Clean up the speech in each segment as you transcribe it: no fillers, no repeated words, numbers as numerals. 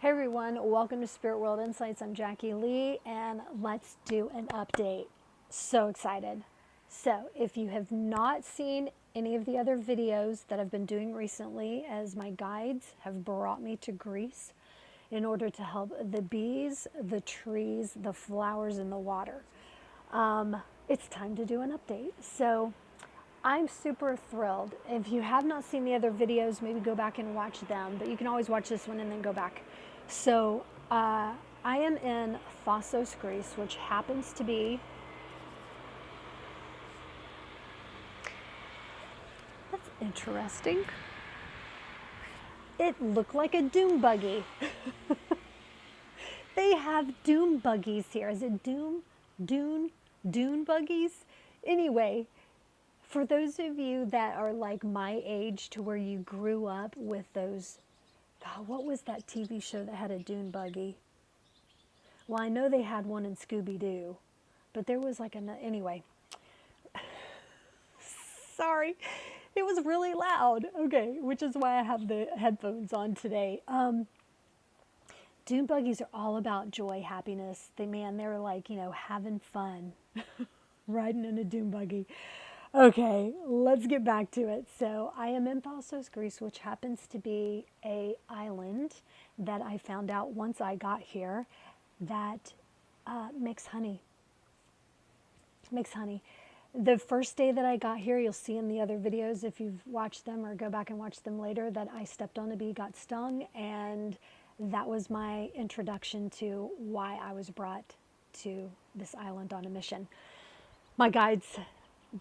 Hey everyone, welcome to Spirit World Insights. I'm Jackie Lee, and let's do an update. So excited. So, if you have not seen any of the other videos that I've been doing recently, as my guides have brought me to Greece in order to help the bees, the trees, the flowers, and the water, it's time to do an update. So, I'm super thrilled. If you have not seen the other videos, maybe go back and watch them, but you can always watch this one and then go back. So I am in Thassos, Greece, which happens to be, that's interesting. It looked like a dune buggy. They have dune buggies here. Is it dune buggies? Anyway, for those of you that are like my age to where you grew up with those, God, what was that TV show that had a dune buggy? Well, I know they had one in Scooby-Doo, but there was like anyway. Sorry, it was really loud. Okay, which is why I have the headphones on today. Dune buggies are all about joy, happiness. They're like, having fun, riding in a dune buggy. Okay, let's get back to it. So I am in Thassos, Greece, which happens to be a island that I found out once I got here that makes honey. Makes honey. The first day that I got here, you'll see in the other videos if you've watched them or go back and watch them later, that I stepped on a bee, got stung, and that was my introduction to why I was brought to this island on a mission. My guides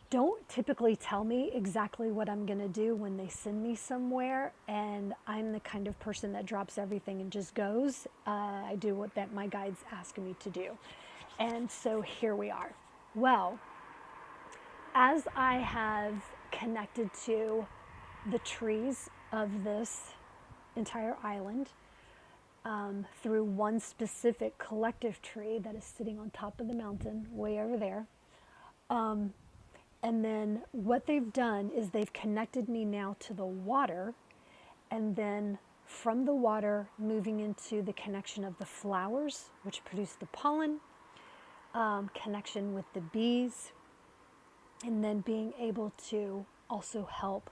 don't typically tell me exactly what I'm going to do when they send me somewhere, and I'm the kind of person that drops everything and just goes. I do what that my guides ask me to do. And so here we are. Well, as I have connected to the trees of this entire island through one specific collective tree that is sitting on top of the mountain way over there, and then what they've done is they've connected me now to the water, and then from the water moving into the connection of the flowers, which produce the pollen, connection with the bees, and then being able to also help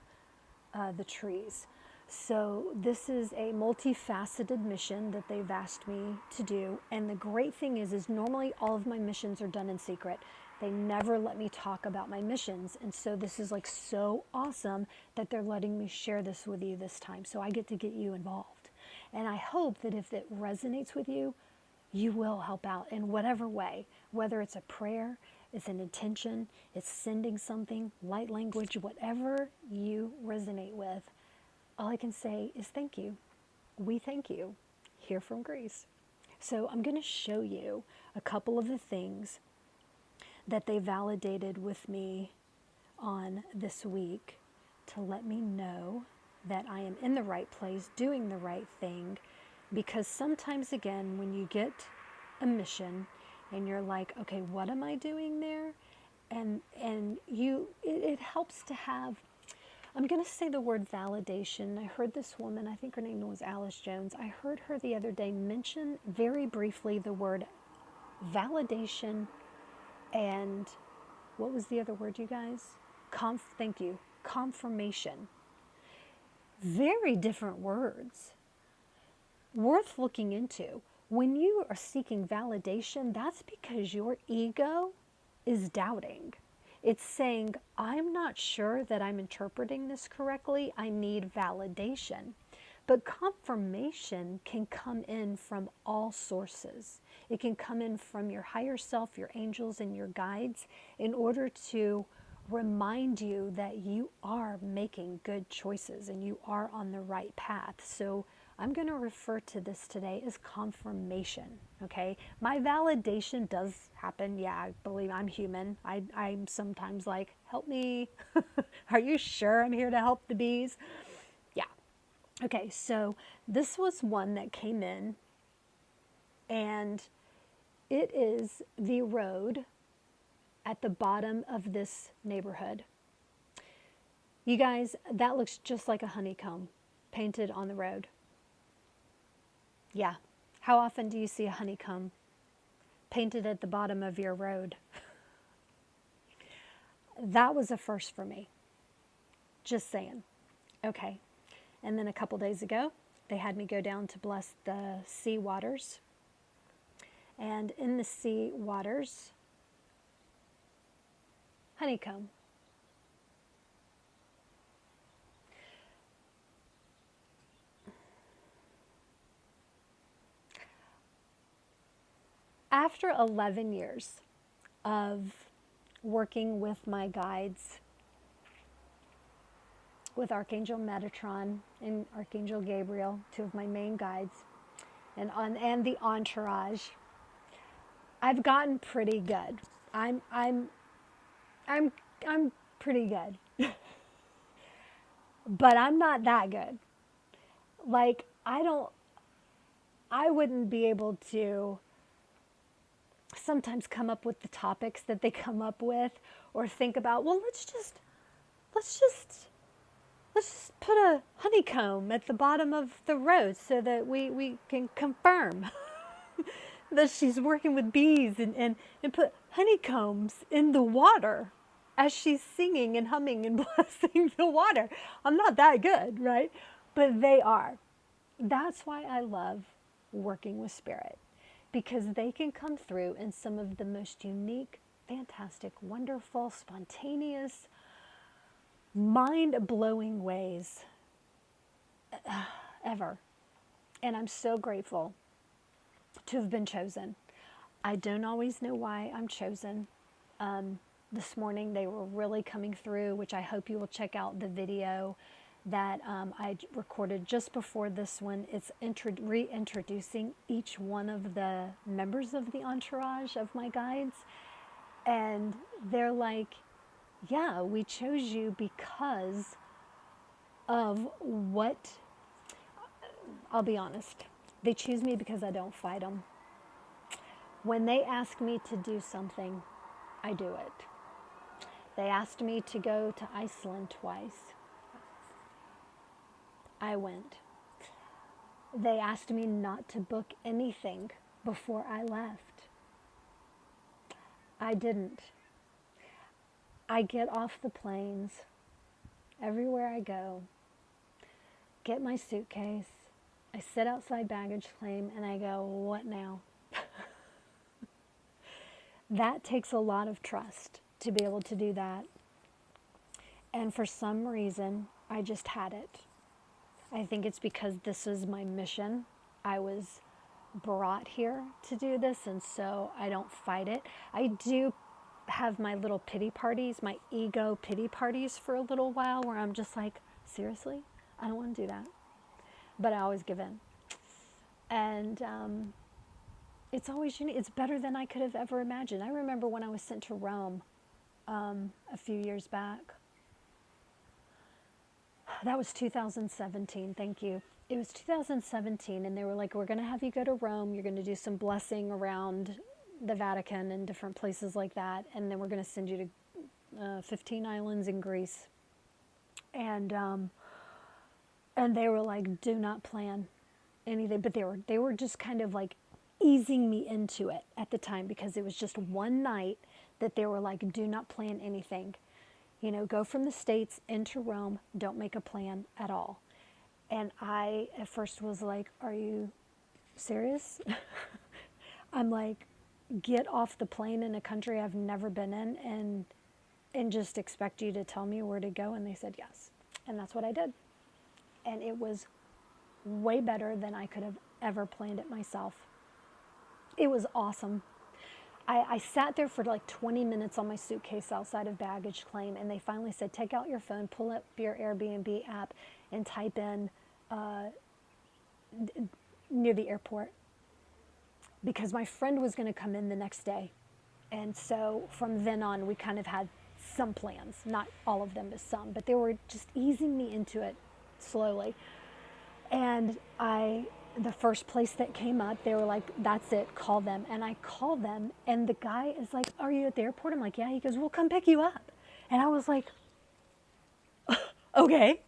the trees. So this is a multifaceted mission that they've asked me to do. And the great thing is normally all of my missions are done in secret. They never let me talk about my missions. And so this is like so awesome that they're letting me share this with you this time. So I get to get you involved. And I hope that if it resonates with you, you will help out in whatever way, whether it's a prayer, it's an intention, it's sending something, light language, whatever you resonate with. All I can say is thank you. We thank you here from Greece. So I'm going to show you a couple of the things that they validated with me on this week to let me know that I am in the right place, doing the right thing. Because sometimes, again, when you get a mission and you're like, okay, what am I doing there? And it helps to have, I'm going to say the word validation. I heard this woman, I think her name was Alice Jones. I heard her the other day mention very briefly the word validation and what was the other word, you guys? Thank you. Confirmation. Very different words. Worth looking into. When you are seeking validation, that's because your ego is doubting. It's saying, I'm not sure that I'm interpreting this correctly. I need validation. But confirmation can come in from all sources. It can come in from your higher self, your angels, and your guides in order to remind you that you are making good choices and you are on the right path. So I'm going to refer to this today as confirmation, okay? My validation does happen. Yeah, I believe I'm human. I'm sometimes like, help me. Are you sure I'm here to help the bees? Yeah. Okay, so this was one that came in, and it is the road at the bottom of this neighborhood. You guys, that looks just like a honeycomb painted on the road. Yeah. How often do you see a honeycomb painted at the bottom of your road? That was a first for me. Just saying. Okay. And then a couple days ago, they had me go down to bless the sea waters. And in the sea waters, honeycomb. After 11 years of working with my guides, with Archangel Metatron and Archangel Gabriel, two of my main guides, and the Entourage, I've gotten pretty good. I'm pretty good, but I'm not that good. Like I wouldn't be able to sometimes come up with the topics that they come up with, or think about, well, let's just put a honeycomb at the bottom of the road so that we can confirm that she's working with bees, and put honeycombs in the water as she's singing and humming and blessing the water. I'm not that good, right? But they are. That's why I love working with spirit, because they can come through in some of the most unique, fantastic, wonderful, spontaneous, mind-blowing ways ever. And I'm so grateful to have been chosen. I don't always know why I'm chosen. This morning they were really coming through, which I hope you will check out the video that I recorded just before this one. It's reintroducing each one of the members of the entourage of my guides. And they're like, yeah, we chose you because of what, I'll be honest, they choose me because I don't fight them. When they ask me to do something, I do it. They asked me to go to Iceland twice. I went. They asked me not to book anything before I left. I didn't. I get off the planes everywhere I go, get my suitcase, I sit outside baggage claim, and I go, what now? That takes a lot of trust to be able to do that. And for some reason, I just had it. I think it's because this is my mission. I was brought here to do this, and so I don't fight it. I do have my little pity parties, my ego pity parties for a little while, where I'm just like, seriously? I don't want to do that. But I always give in. And it's always unique. It's better than I could have ever imagined. I remember when I was sent to Rome a few years back. That was 2017, thank you. It was 2017, and they were like, we're going to have you go to Rome. You're going to do some blessing around the Vatican and different places like that, and then we're going to send you to 15 islands in Greece. And they were like, do not plan anything. But they were just kind of like easing me into it at the time, because it was just one night that they were like, do not plan anything. You know, go from the States into Rome, don't make a plan at all. And I, at first, was like, are you serious? I'm like, get off the plane in a country I've never been in and just expect you to tell me where to go? And they said yes. And that's what I did. And it was way better than I could have ever planned it myself. It was awesome. I sat there for like 20 minutes on my suitcase outside of baggage claim, and they finally said, take out your phone, pull up your Airbnb app, and type in near the airport. Because my friend was going to come in the next day. And so from then on, we kind of had some plans. Not all of them, but some. But they were just easing me into it slowly. And the first place that came up, they were like, that's it, call them. And I called them, and the guy is like, are you at the airport? I'm like, yeah. He goes, we'll come pick you up. And I was like, okay.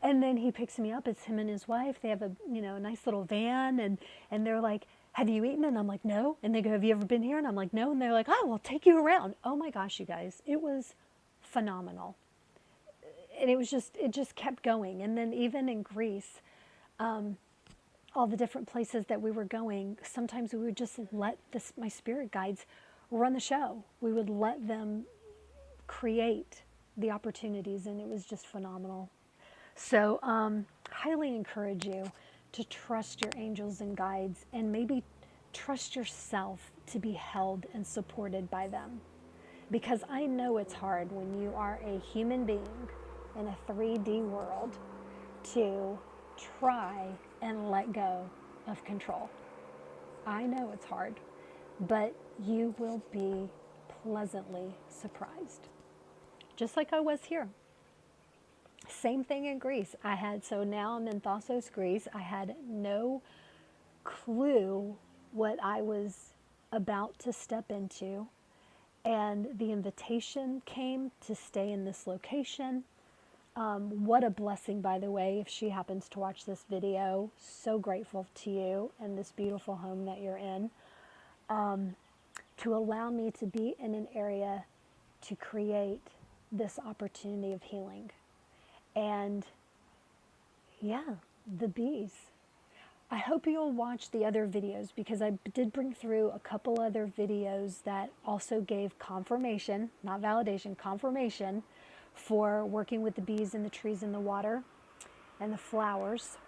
And then he picks me up. It's him and his wife. They have a, a nice little van, and they're like, have you eaten? And I'm like, no. And they go, have you ever been here? And I'm like, no. And they're like, oh, we'll take you around. Oh my gosh, you guys, it was phenomenal. And it just kept going. And then even in Greece, all the different places that we were going, sometimes we would just let my spirit guides run the show. We would let them create the opportunities, and it was just phenomenal. So highly encourage you to trust your angels and guides, and maybe trust yourself to be held and supported by them. Because I know it's hard when you are a human being in a 3D world to try and let go of control. I know it's hard, but you will be pleasantly surprised. Just like I was here. Same thing in Greece. So now I'm in Thassos, Greece. I had no clue what I was about to step into. And the invitation came to stay in this location. What a blessing, by the way, if she happens to watch this video. So grateful to you and this beautiful home that you're in. To allow me to be in an area to create this opportunity of healing. And yeah, the bees. I hope you'll watch the other videos, because I did bring through a couple other videos that also gave confirmation, not validation, confirmation for working with the bees and the trees and the water and the flowers.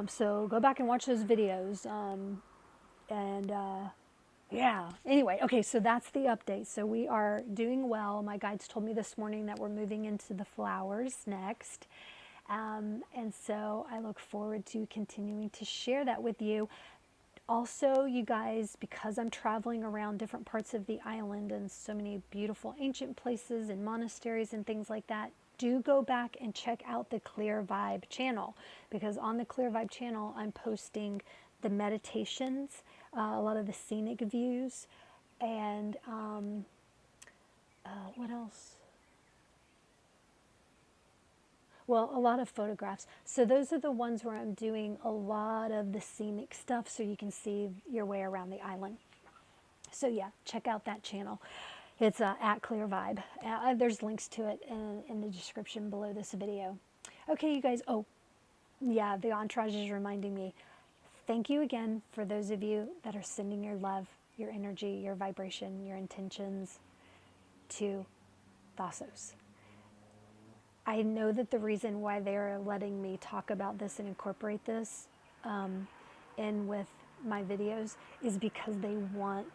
So go back and watch those videos. Yeah, anyway, okay, so that's the update. So we are doing well. My guides told me this morning that we're moving into the flowers next. And so I look forward to continuing to share that with you. Also, you guys, because I'm traveling around different parts of the island and so many beautiful ancient places and monasteries and things like that, do go back and check out the Clear Vibe channel, because on the Clear Vibe channel, I'm posting the meditations, a lot of the scenic views, and what else? Well, a lot of photographs. So those are the ones where I'm doing a lot of the scenic stuff, so you can see your way around the island. So yeah, check out that channel. It's at Clear Vibe. There's links to it in the description below this video. Okay, you guys. Oh, yeah, the Entourage is reminding me. Thank you again for those of you that are sending your love, your energy, your vibration, your intentions to Thassos. I know that the reason why they're letting me talk about this and incorporate this in with my videos is because they want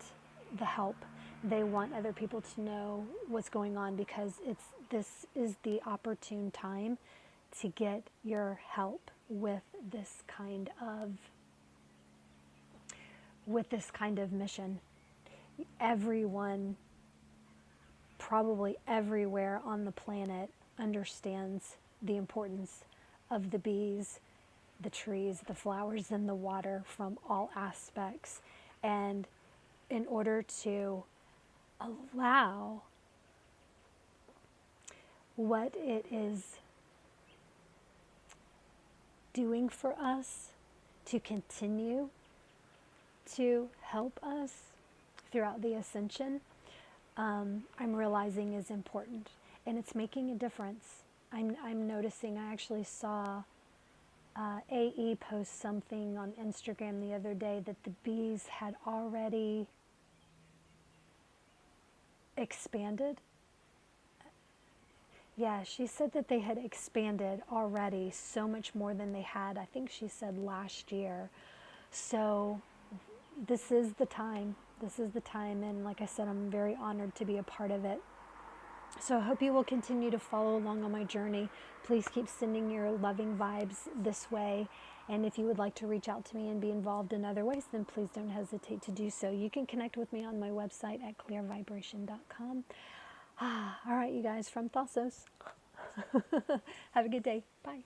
the help. They want other people to know what's going on, because this is the opportune time to get your help with this kind of mission. Everyone, probably everywhere on the planet, understands the importance of the bees, the trees, the flowers, and the water from all aspects. And in order to allow what it is doing for us to continue to help us throughout the ascension, I'm realizing is important. And it's making a difference. I'm noticing. I actually saw AE post something on Instagram the other day that the bees had already expanded. Yeah, she said that they had expanded already so much more than they had, I think she said last year. So this is the time. This is the time. And like I said, I'm very honored to be a part of it. So I hope you will continue to follow along on my journey. Please keep sending your loving vibes this way. And if you would like to reach out to me and be involved in other ways, then please don't hesitate to do so. You can connect with me on my website at clearvibration.com. All right, you guys, from Thassos. Have a good day. Bye.